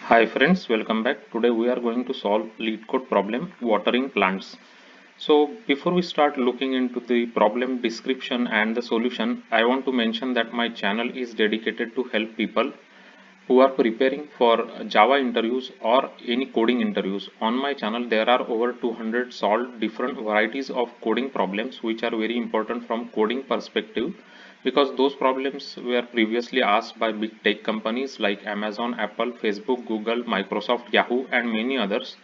Hi friends, welcome back. Today we are going to solve lead code problem watering plants. So before we start looking into the problem description and the solution, I want to mention that my channel is dedicated to help people who are preparing for Java interviews or any coding interviews. On my channel there are over 200 solved different varieties of coding problems which are very important from coding perspective because those problems were previously asked by big tech companies like Amazon, Apple, Facebook, Google, Microsoft, Yahoo and many others.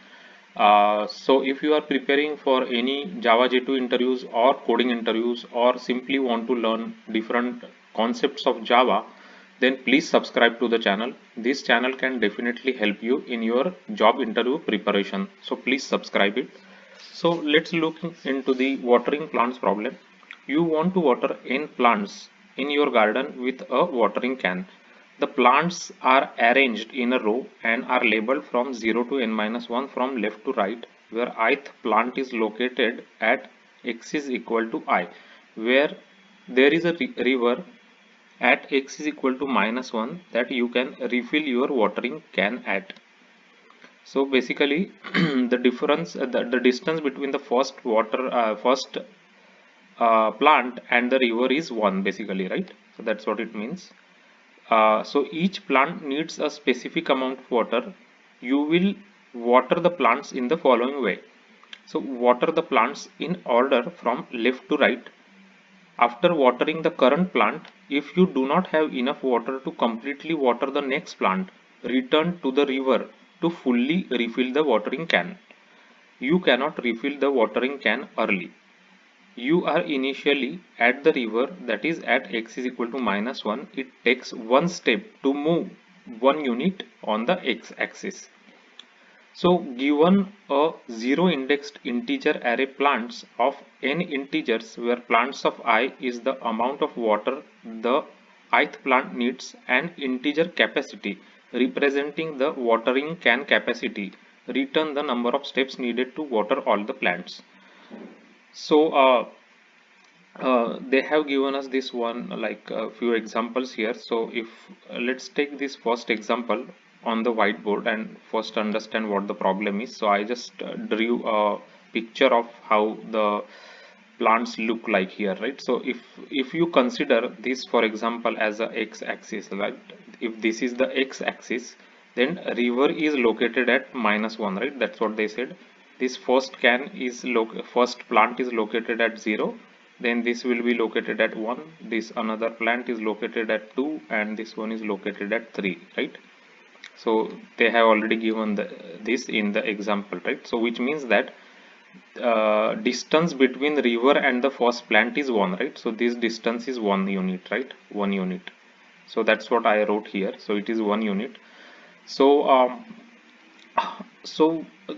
So if you are preparing for any Java J2 interviews or coding interviews or simply want to learn different concepts of Java, then please subscribe to the channel. This channel can definitely help you in your job interview preparation. So please subscribe it. So let's look into the watering plants problem. You want to water n plants in your garden with a watering can. The plants are arranged in a row and are labeled from 0 to n-1 from left to right, where ith plant is located at x is equal to I, where there is a river at x is equal to -1 that you can refill your watering can at. So basically the difference the distance between the first plant and the river is 1 basically, right? So that's what it means. So each plant needs a specific amount of water. You will water the plants in the following way. So water the plants in order from left to right. After watering the current plant, if you do not have enough water to completely water the next plant, return to the river to fully refill the watering can. You cannot refill the watering can early. You are initially at the river, that is at x is equal to -1. It takes one step to move 1 unit on the x-axis. So given a zero indexed integer array plants of n integers where plants of I is the amount of water the ith plant needs, and integer capacity representing the watering can capacity, return the number of steps needed to water all the plants. So they have given us this one like a few examples here. So if let's take this first example on the whiteboard and first understand what the problem is. So I just drew a picture of how the plants look like here, right? So if you consider this for example as a x-axis, right? If this is the x-axis, then river is located at -1, right? That's what they said. This first can is first plant is located at 0, then this will be located at 1, this another plant is located at 2, and this one is located at 3, right? So they have already given this in the example, right? So which means that distance between river and the first plant is 1, right? So this distance is 1 unit, right? 1 unit. So that's what I wrote here. So it is 1 unit. So so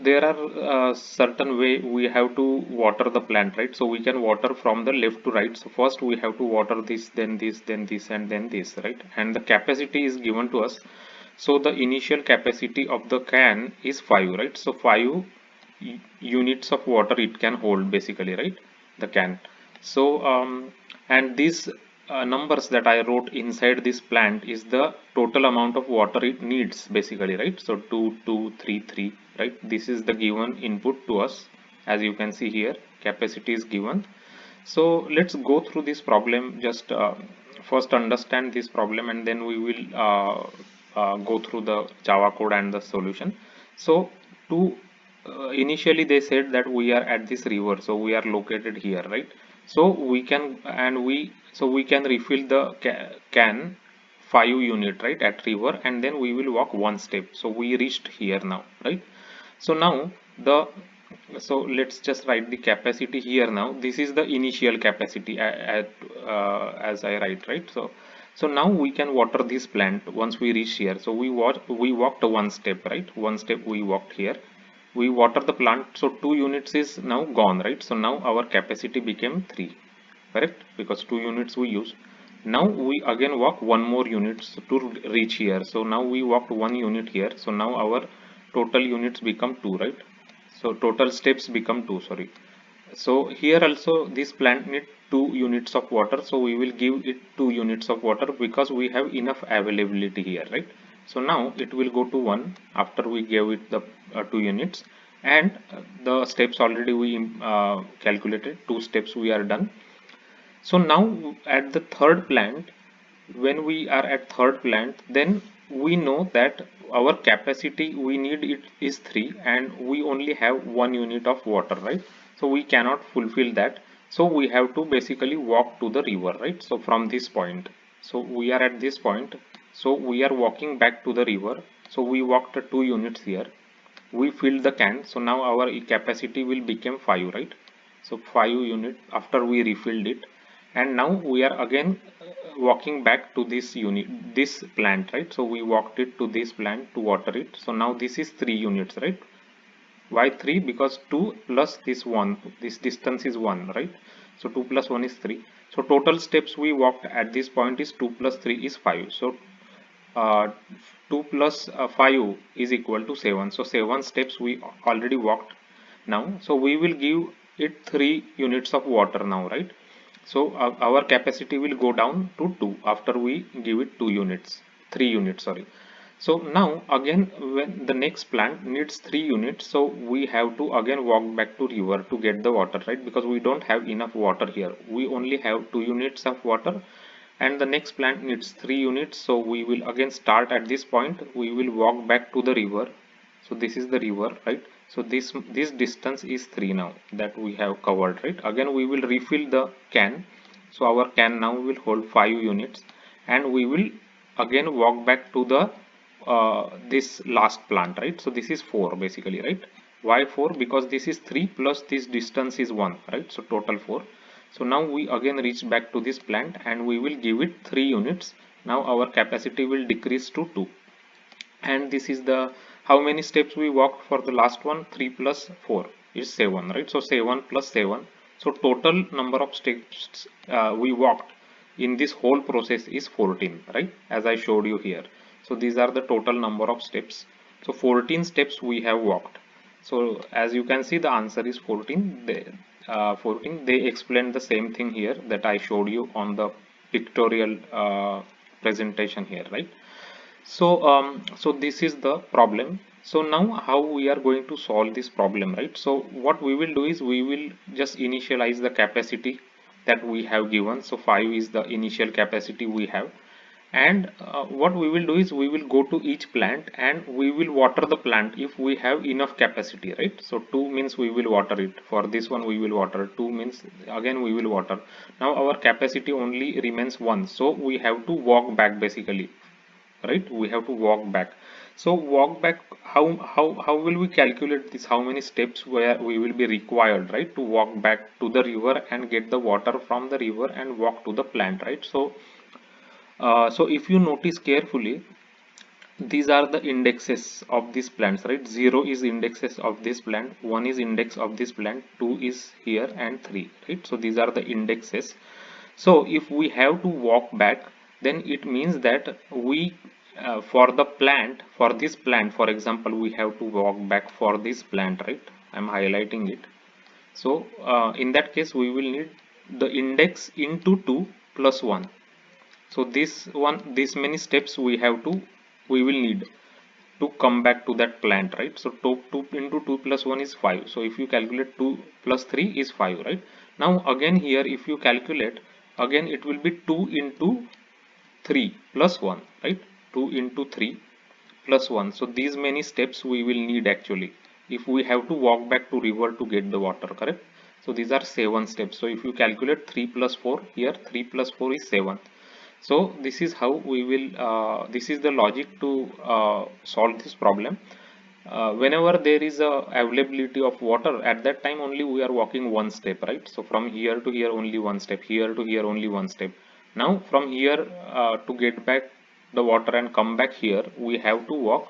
there are certain way we have to water the plant, right? So we can water from the left to right. So first we have to water this, then this, then this, and then this, right? And the capacity is given to us. So the initial capacity of the can is 5, right? So 5 units of water it can hold basically, right? The can. So and these numbers that I wrote inside this plant is the total amount of water it needs basically, right? So 2 2 3 3, right? This is the given input to us. As you can see here, capacity is given. So let's go through this problem. Just first understand this problem and then we will go through the Java code and the solution. So to initially they said that we are at this river, so we are located here, right? So we can we can refill the can 5 unit, right, at river, and then we will walk one step. So we reached here now, right? So now the so let's just write the capacity here. Now this is the initial capacity as I write, right? So now we can water this plant once we reach here. So we walked one step, right? One step we walked here, we water the plant. So 2 units is now gone, right? So now our capacity became 3, correct? Because 2 units we used. Now we again walk one more unit to reach here. So now we walked 1 unit here. So now our total units become 2, right? So total steps become 2, sorry. So here also this plant need 2 units of water, so we will give it 2 units of water because we have enough availability here, right? So now it will go to 1 after we gave it the 2 units, and the steps already we calculated, 2 steps we are done. So now at the third plant, when we are at third plant, then we know that our capacity we need it is 3 and we only have 1 unit of water, right? So we cannot fulfill that, so we have to basically walk to the river, right? So from this point, so we are at this point, so we are walking back to the river. So we walked 2 units here, we filled the can, so now our capacity will become 5, right? So 5 unit after we refilled it, and now we are again walking back to this unit, this plant, right? So we walked it to this plant to water it. So now this is 3 units, right? Why 3? Because 2 plus this 1, this distance is 1, right? So 2 plus 1 is 3. So total steps we walked at this point is 2 plus 3 is 5. So uh, 2 plus 5 is equal to 7. So 7 steps we already walked now. So we will give it 3 units of water now, right? So our capacity will go down to 2 after we give it 2 units, 3 units, sorry. So now again when the next plant needs 3 units, so we have to again walk back to river to get the water, right? Because we don't have enough water here. We only have 2 units of water, and the next plant needs 3 units. So we will again start at this point, we will walk back to the river. So this is the river, right? So this distance is 3 now that we have covered, right? Again we will refill the can. So our can now will hold 5 units, and we will again walk back to the this last plant, right? So this is 4 basically, right? Why 4? Because this is 3 plus this distance is 1, right? So total 4. So now we again reach back to this plant and we will give it 3 units. Now our capacity will decrease to 2, and this is the how many steps we walked for the last one. 3 plus 4 is 7, right? So 7 plus 7, so total number of steps we walked in this whole process is 14, right? As I showed you here. So these are the total number of steps. So 14 steps we have walked. So as you can see, the answer is 14. 14, they explained the same thing here that I showed you on the pictorial presentation here, right? So this is the problem. So now how we are going to solve this problem, right? So what we will do is we will just initialize the capacity that we have given. So 5 is the initial capacity we have, and what we will do is we will go to each plant and we will water the plant if we have enough capacity, right? So 2 means we will water it. For this one we will water. 2 means again we will water. Now our capacity only remains 1, so we have to walk back basically, right? We have to walk back. So walk back, how will we calculate this? How many steps where we will be required, right, to walk back to the river and get the water from the river and walk to the plant, right? So if you notice carefully, these are the indexes of these plants, right? 0 is indexes of this plant, 1 is index of this plant, 2 is here, and 3, right? So these are the indexes. So if we have to walk back, then it means that we for the plant, for this plant, for example, we have to walk back for this plant, right? I'm highlighting it. So in that case we will need the index into 2 plus 1. So this many steps we will need to come back to that plant, right? So 2 into 2 plus 1 is 5. So if you calculate 2 plus 3 is 5, right? Now again here if you calculate, again it will be 2 into 3 plus 1, right? 2 into 3 plus 1. So these many steps we will need actually if we have to walk back to river to get the water, correct? So these are 7 steps. So if you calculate 3 plus 4, here 3 plus 4 is 7. So this is how we will this is the logic to solve this problem. Whenever there is a availability of water, at that time only we are walking one step, right? So from here to here only one step, here to here only one step. Now from here to get back the water and come back here, we have to walk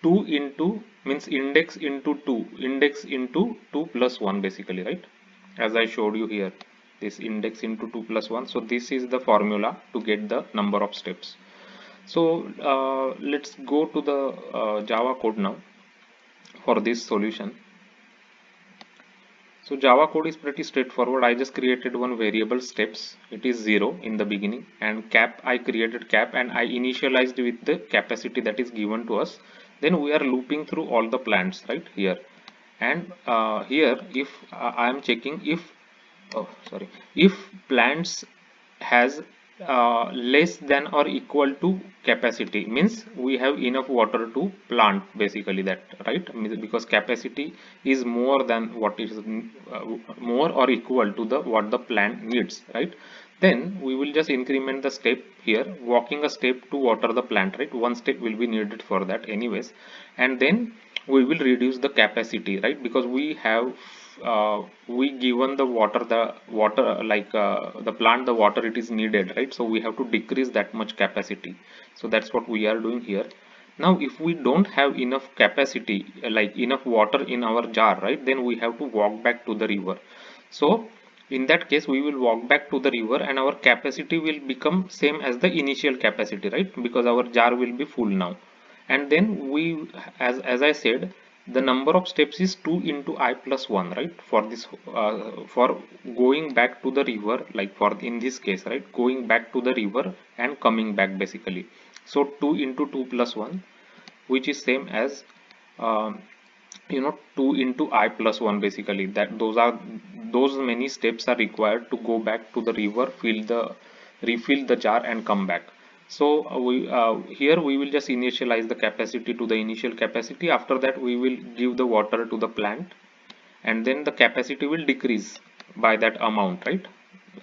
2 into, means index into 2, index into 2 plus 1 basically, right? As I showed you here, this index into 2 plus 1. So this is the formula to get the number of steps. So let's go to the Java code now for this solution. So Java code is pretty straightforward. I just created one variable steps. It is 0 in the beginning, and cap, I created cap and I initialized with the capacity that is given to us. Then we are looping through all the plants right here. And here if I am checking if, oh sorry, if plants has less than or equal to capacity, means we have enough water to plant, basically that, right? Because capacity is more than what is more or equal to the what the plant needs, right? Then we will just increment the step here, walking a step to water the plant, right? One step will be needed for that anyways. And then we will reduce the capacity, right? Because we have we given the water like the plant the water it is needed, right? So we have to decrease that much capacity. So that's what we are doing here. Now if we don't have enough capacity, like enough water in our jar, right, then we have to walk back to the river. So in that case we will walk back to the river and our capacity will become same as the initial capacity, right? Because our jar will be full now. And then we, as I said, the number of steps is 2 into I plus 1, right? For this for going back to the river, like for in this case, right, going back to the river and coming back basically. So 2 into 2 plus 1, which is same as um, 2 into I plus 1, basically. That those many steps are required to go back to the river, refill the jar and come back. So we here we will just initialize the capacity to the initial capacity. After that we will give the water to the plant, and then the capacity will decrease by that amount, right?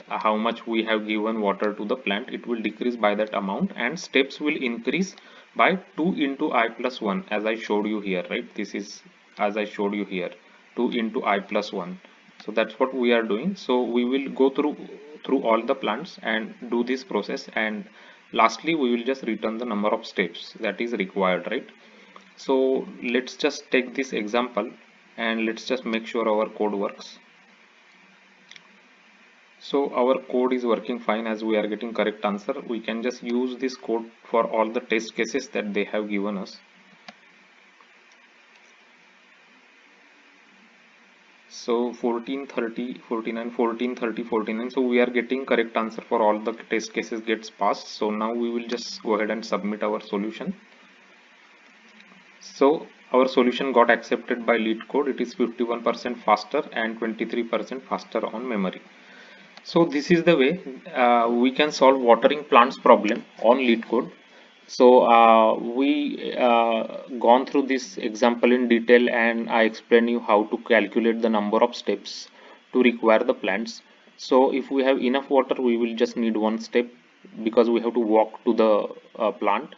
How much we have given water to the plant, it will decrease by that amount, and steps will increase by 2 into I plus 1, as I showed you here, right? This is as I showed you here, 2 into I plus 1. So that's what we are doing. So we will go through all the plants and do this process, and lastly we will just return the number of steps that is required, right? So let's just take this example and let's just make sure our code works. So our code is working fine, as we are getting correct answer. We can just use this code for all the test cases that they have given us. So 14, 30, 49, 14, 30, 49. So we are getting correct answer for all the test cases gets passed. So now we will just go ahead and submit our solution. So our solution got accepted by LeetCode. It is 51% faster and 23% faster on memory. So this is the way we can solve watering plants problem on LeetCode. So we gone through this example in detail, and I explained you how to calculate the number of steps to require the plants. So if we have enough water, we will just need one step because we have to walk to the plant.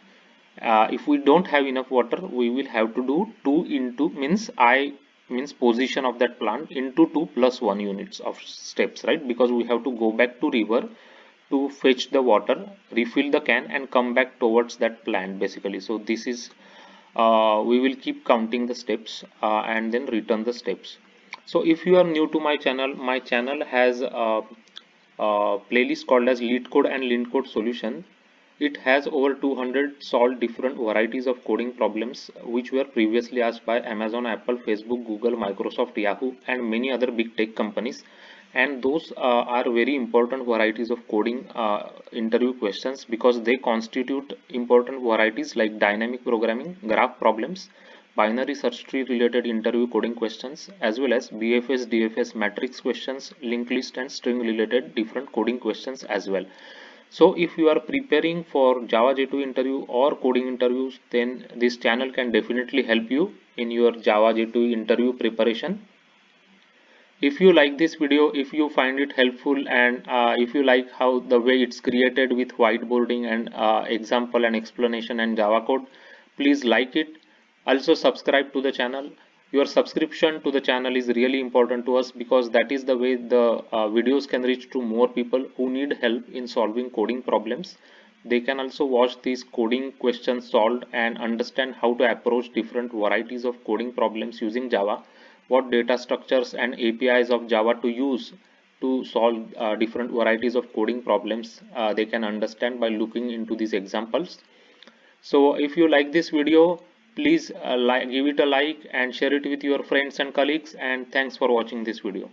If we don't have enough water, we will have to do 2 into means position of that plant into 2 plus 1 units of steps, right? Because we have to go back to river to fetch the water, refill the can and come back towards that plant basically. So this is we will keep counting the steps and then return the steps. So if you are new to my channel has a playlist called as LeetCode and LeetCode solution. It has over 200 solved different varieties of coding problems which were previously asked by Amazon, Apple, Facebook, Google, Microsoft, Yahoo and many other big tech companies. And those are very important varieties of coding interview questions, because they constitute important varieties like dynamic programming, graph problems, binary search tree related interview coding questions, as well as BFS, DFS, matrix questions, linked list and string related different coding questions as well. So if you are preparing for Java J2 interview or coding interviews, then this channel can definitely help you in your Java J2 interview preparation. If you like this video, if you find it helpful, and if you like how the way it's created with whiteboarding and example and explanation and Java code, please like it. Also subscribe to the channel. Your subscription to the channel is really important to us, because that is the way the videos can reach to more people who need help in solving coding problems. They can also watch these coding questions solved and understand how to approach different varieties of coding problems using Java, what data structures and APIs of Java to use to solve different varieties of coding problems. They can understand by looking into these examples. So if you like this video, Please give it a like and share it with your friends and colleagues, and thanks for watching this video.